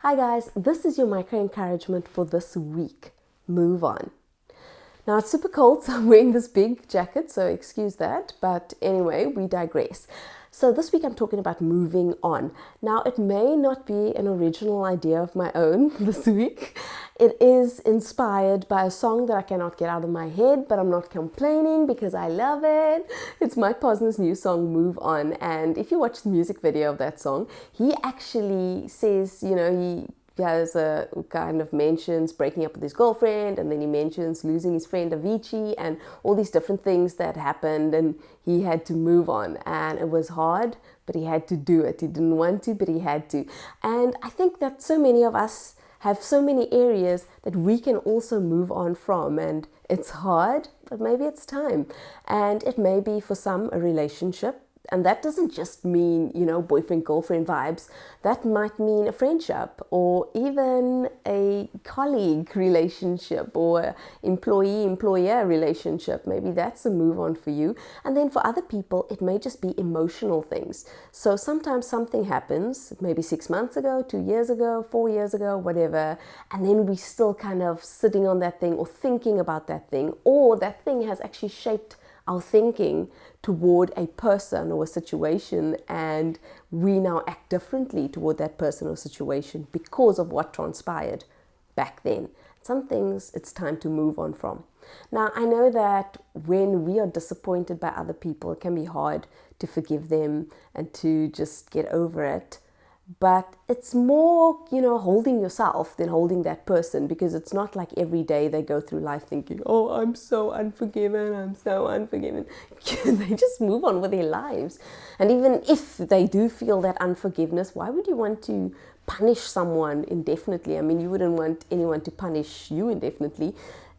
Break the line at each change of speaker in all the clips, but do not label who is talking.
Hi guys, this is your micro encouragement for this week. Move on. Now it's super cold, so I'm wearing this big jacket, so excuse that. But anyway, we digress. So this week I'm talking about moving on. Now it may not be an original idea of my own this week. It is inspired by a song that I cannot get out of my head, but I'm not complaining because I love it. It's Mike Posner's new song, Move On. And if you watch the music video of that song, he actually says, he has a kind of mentions breaking up with his girlfriend, and then he mentions losing his friend Avicii and all these different things that happened, and he had to move on, and it was hard, but he had to do it. He didn't want to, but he had to. And I think that so many of us have so many areas that we can also move on from, and it's hard, but maybe it's time. And it may be for some a relationship. And that doesn't just mean, boyfriend-girlfriend vibes. That might mean a friendship or even a colleague relationship or employee-employer relationship. Maybe that's a move on for you. And then for other people, it may just be emotional things. So sometimes something happens, maybe 6 months ago, 2 years ago, 4 years ago, whatever. And then we still kind of sitting on that thing or thinking about that thing, or that thing has actually shaped our thinking toward a person or a situation, and we now act differently toward that person or situation because of what transpired back then. Some things it's time to move on from. Now, I know that when we are disappointed by other people, it can be hard to forgive them and to just get over it. But it's more, holding yourself than holding that person, because it's not like every day they go through life thinking, oh, I'm so unforgiven. They just move on with their lives. And even if they do feel that unforgiveness, why would you want to punish someone indefinitely? I mean, you wouldn't want anyone to punish you indefinitely.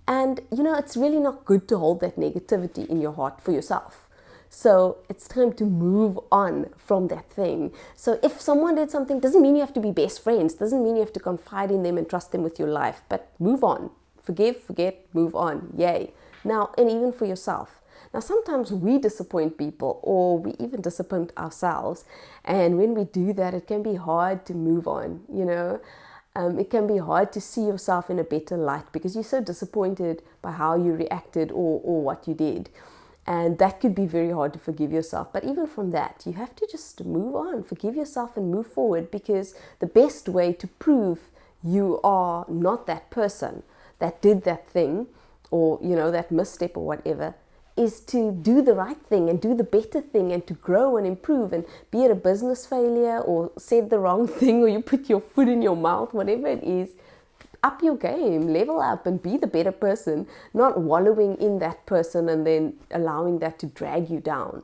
And, it's really not good to hold that negativity in your heart for yourself. So it's time to move on from that thing. So if someone did something, doesn't mean you have to be best friends, doesn't mean you have to confide in them and trust them with your life, but move on. Forgive, forget, move on. Yay. Now, and even for yourself. Now, sometimes we disappoint people, or we even disappoint ourselves. And when we do that, it can be hard to move on, It can be hard to see yourself in a better light because you're so disappointed by how you reacted or what you did. And that could be very hard to forgive yourself. But even from that, you have to just move on, forgive yourself and move forward, because the best way to prove you are not that person that did that thing or, that misstep or whatever, is to do the right thing and do the better thing and to grow and improve, and be it a business failure or said the wrong thing or you put your foot in your mouth, whatever it is. Up your game, level up and be the better person, not wallowing in that person and then allowing that to drag you down.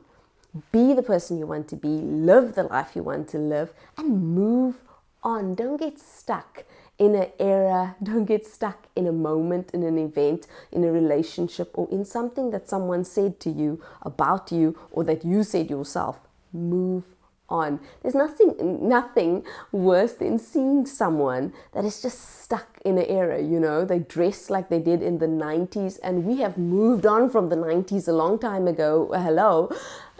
Be the person you want to be, live the life you want to live, and move on. Don't get stuck in an era, don't get stuck in a moment, in an event, in a relationship, or in something that someone said to you, about you, or that you said yourself. Move on. There's nothing worse than seeing someone that is just stuck in an era, they dress like they did in the 90s, and we have moved on from the 90s a long time ago. Hello.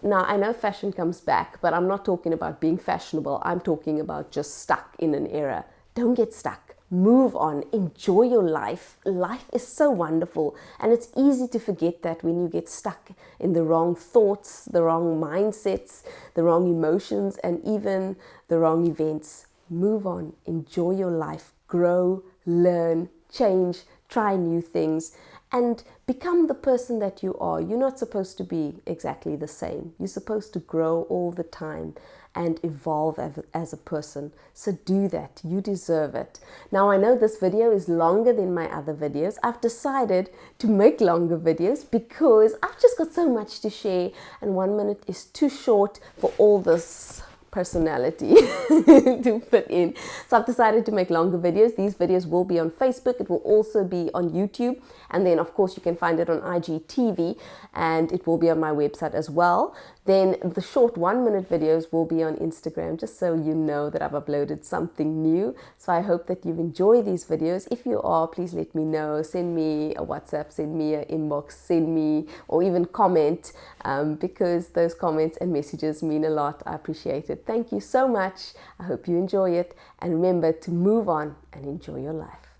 Now, I know fashion comes back, but I'm not talking about being fashionable. I'm talking about just stuck in an era. Don't get stuck. Move on. Enjoy your life. Life is so wonderful, and it's easy to forget that when you get stuck in the wrong thoughts, the wrong mindsets, the wrong emotions, and even the wrong events. Move on. Enjoy your life. Grow, learn, change, try new things, and become the person that you are. You're not supposed to be exactly the same. You're supposed to grow all the time and evolve as a person. So do that. You deserve it. Now, I know this video is longer than my other videos. I've decided to make longer videos because I've just got so much to share, and 1 minute is too short for all this personality to fit in. So I've decided to make longer videos. These videos will be on Facebook. It will also be on YouTube. And then, of course, you can find it on IGTV, and it will be on my website as well. Then the short 1-minute videos will be on Instagram, just so you know that I've uploaded something new. So I hope that you've enjoyed these videos. If you are, please let me know. Send me a WhatsApp, send me an inbox, send me, or even comment, because those comments and messages mean a lot. I appreciate it. Thank you so much. I hope you enjoy it. And remember to move on and enjoy your life.